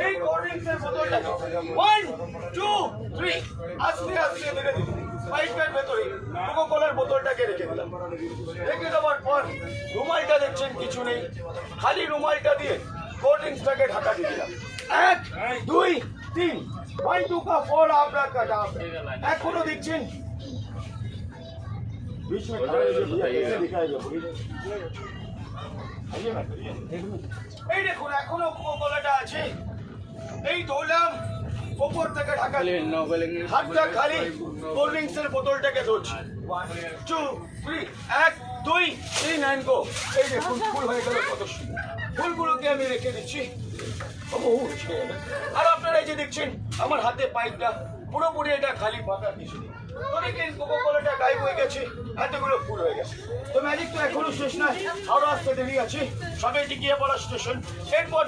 এই কোল্ড ড্রিঙ্কসের বোতলটাকে 1 2 3 আস্তে আস্তে ধীরে ধীরে পাইপের ভেতরে কোকো কোলার বোতলটাকে রেখে দিলাম। রেখে দেওয়ার পর রুমালটা দেখছেন কিছু নেই, খালি রুমালটা দিয়ে কোল্ড ড্রিঙ্কসটাকে ঢাকা দিয়ে দিলাম। 1 2 3 1 2 का 4 आपका काटा। এখনো দেখছেন बीच में खड़ा है, कैसे दिखाएगा এই দেখুন এখনো কোকো কোলাটা আছে। এই ধরলাম ওপর থেকে ঢাকা হাতটা খালি কোল্ড ড্রিঙ্কসের বোতলটাকে ধরছি। 1 2 3 1 2 3 and go। এই দেখুন ফুল হয়ে গেল কত সুন্দর। ফুলগুলোকে আমি রেখে দিচ্ছি। আর আপনারা এই যে দেখছেন আমার হাতে পাইপটা পুরোপুরি এটা খালি পাতা কিছু নেই। তো দেখেন কোকো কোলাটা গায়েব হয়ে গেছে, এতগুলো ফুল হয়ে গেছে। তো ম্যাজিক তো এখনো শেষ নয়, আরো আসতে দেরি আছে। সবাই টিকিয়ে পড়া স্টেশন। এরপর